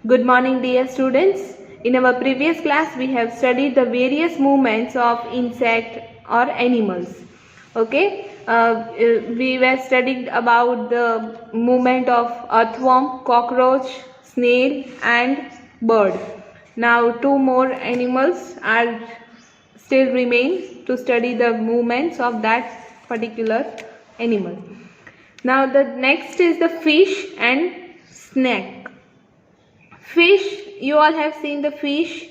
Good morning, dear students. In our previous class, we have studied the various movements of insect or animals. Okay, we were studying about the movement of earthworm, cockroach, snail, and bird. Now, two more animals are still remain to study the movements of that particular animal. Now, the next is the fish and snake. Fish, you all have seen the fish.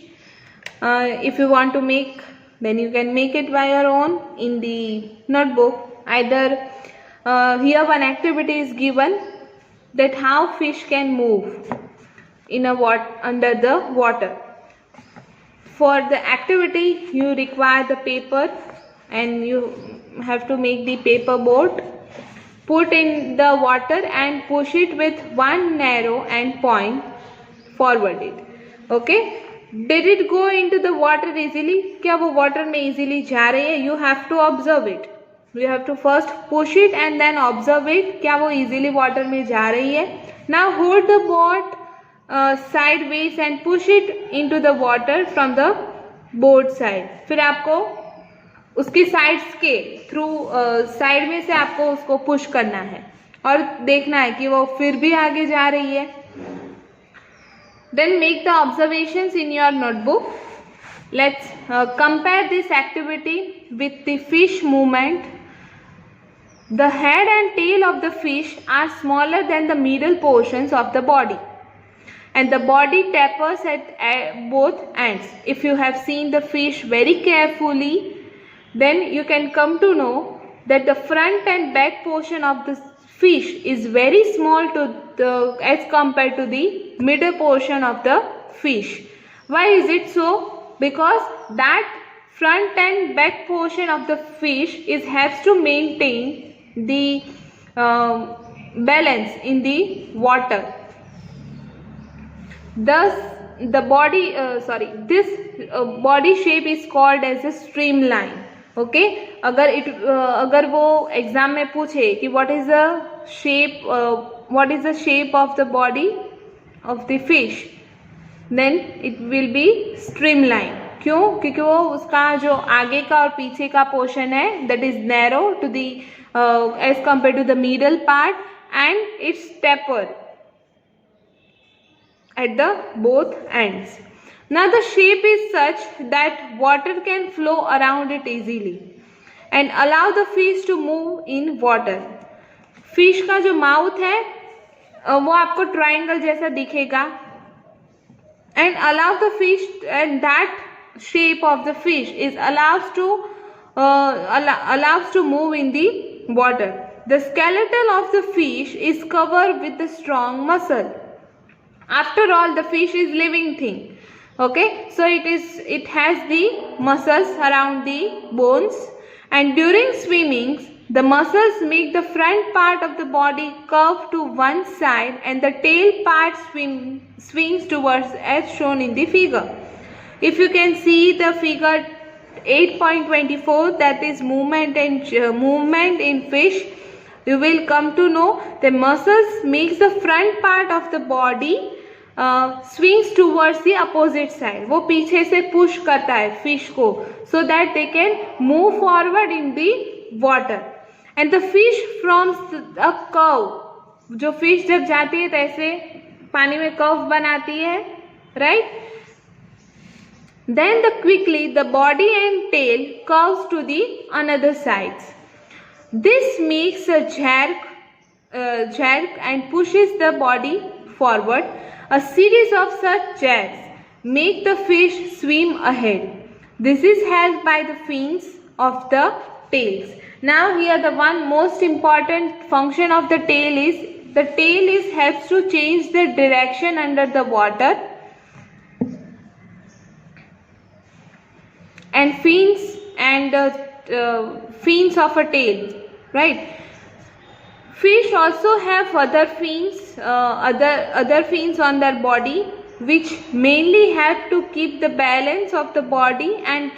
If you want to make, then you can make it by your own in the notebook. Either here one activity is given, that how fish can move in a under the water. For the activity, you require the paper and you have to make the paper boat, put in the water and push it with one arrow and point forward it. Okay, did it go into the water easily? क्या वो water में easily जा रही है? You have to observe it. You have to first push it and then observe it. क्या वो easily water में जा रही है? Now hold the boat sideways and push it into the water from the boat side. फिर आपको उसकी sides के through side में से आपको उसको push करना है और देखना है कि वो फिर भी आगे जा रही है. Then make the observations in your notebook. Let's compare this activity with the fish movement. The head and tail of the fish are smaller than the middle portions of the body, and the body tapers at both ends. If you have seen the fish very carefully, then you can come to know that the front and back portion of the fish is very small as compared to the middle portion of the fish. Why is it so? Because that front and back portion of the fish has to maintain the balance in the water. Thus, the body this body shape is called as a streamline. Okay अगर वो exam में पूछे कि what is the shape of the body of the fish, then it will be streamline. क्यों? क्योंकि वो उसका जो आगे का और पीछे का पोर्शन है that is narrow to the edge compare to the middle part and it's taper at the both ends. Now the shape is such that water can flow around it easily and allow the fish to move in water. Fish का जो mouth है वो आपको triangle जैसा दिखेगा and allow the fish, and that shape of the fish is allows to move in the water. The skeleton of the fish is covered with the strong muscle. After all, the fish is living thing. Okay, so it has the muscles around the bones, and during swimming the muscles make the front part of the body curve to one side and the tail part swings towards as shown in the figure. If you can see the figure 8.24, that is movement in fish, you will come to know the muscles makes the front part of the body swings towards the opposite side. वो पीछे से push करता है fish को so that they can move forward in the water. And the fish forms a curve. जो fish जब जाती है तो ऐसे पानी में curve बनाती है, right? Then quickly the body and tail curves to the another sides. This makes a jerk and pushes the body forward. A series of such jerks make the fish swim ahead. This is helped by the fins of the tails. Now here the one most important function of the tail is helps to change the direction under the water, and fins of a tail, right? Fish also have other fins on their body, which mainly help to keep the balance of the body and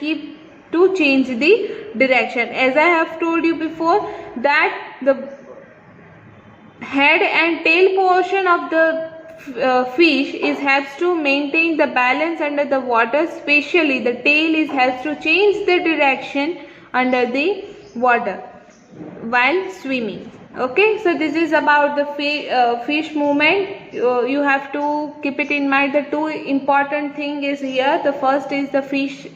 to change the direction. As I have told you before, that the head and tail portion of the fish is helps to maintain the balance under the water, especially the tail is helps to change the direction under the water while swimming. Okay, so this is about the fish movement. You have to keep it in mind. The two important thing is here. The first is the fish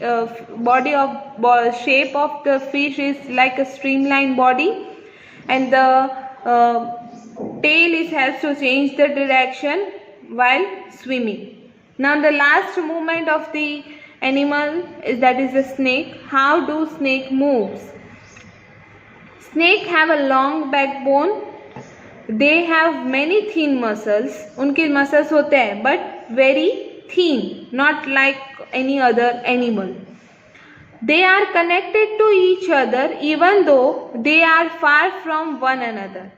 body of shape of the fish is like a streamlined body, and the tail is helps to change the direction while swimming. Now the last movement of the animal is that is the snake. How do snake moves? Snake have a long backbone. They have many thin muscles. उनके muscles होते हैं but very thin, not like any other animal. They are connected to each other even though they are far from one another.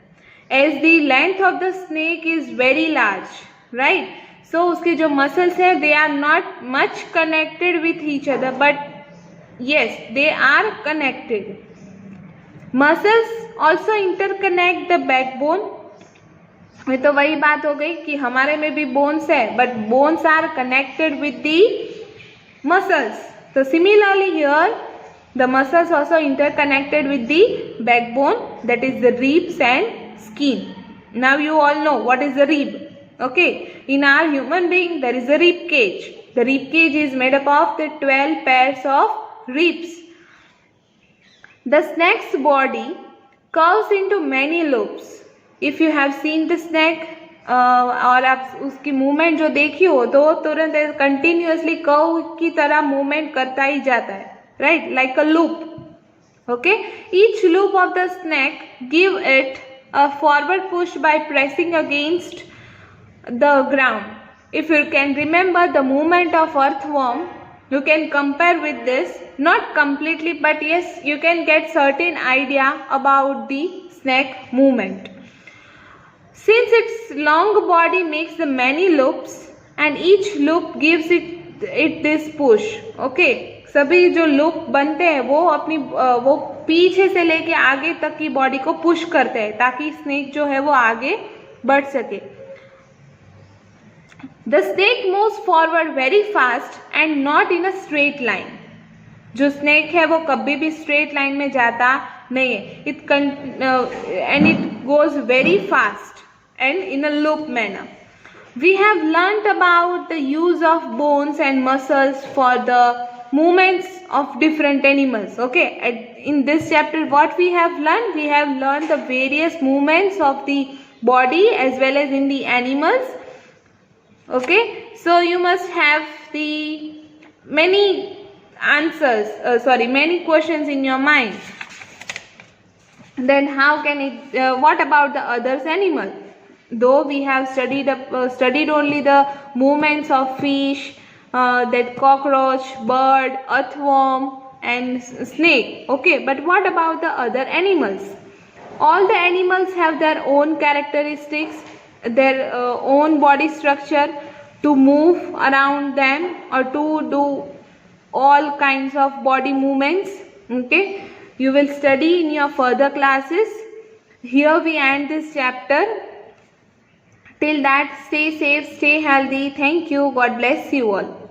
As the length of the snake is very large, right? So उसके जो muscles हैं they are not much connected with each other, but yes, they are connected. Muscles also interconnect the backbone. ये तो वही बात हो गई कि हमारे में भी bones है, but bones are connected with the muscles. So similarly here, the muscles also interconnected with the backbone, that is the ribs and skin. Now you all know what is the rib. Okay, in our human being there is a rib cage. The rib cage is made up of the 12 pairs of ribs. The snake's body curves into many loops. If you have seen the snake और आप उसकी movement जो देखी हो तो तुरंत continuously curve की तरह मूवमेंट करता ही जाता है, right, like a loop. Okay, each loop of the snake give it a forward push by pressing against the ground. If you can remember the movement of earthworm, you can compare with this, not completely, but yes, you can get certain idea about the snake movement. Since its long body makes the many loops and each loop gives it this push. Okay, सभी जो loop बनते हैं वो अपनी वो पीछे से लेके आगे तक की बॉडी को पुश करते हैं ताकि स्नेक जो है वो आगे बढ़ सके. The snake moves forward very fast and not in a straight line. जो snake है वो कभी भी straight line में जाता नहीं है. And it goes very fast and in a loop manner. We have learnt about the use of bones and muscles for the movements of different animals. Okay, in this chapter what we have learned? We have learned the various movements of the body as well as in the animals. Okay, so you must have the many answers, many questions in your mind. Then how can it, what about the others animal? Though we have studied only the movements of fish, that cockroach, bird, earthworm and snake. Okay, but what about the other animals? All the animals have their own characteristics, their own body structure to move around them or to do all kinds of body movements. Okay, you will study in your further classes. Here we end this chapter. Till that, stay safe, stay healthy. Thank you. God bless you all.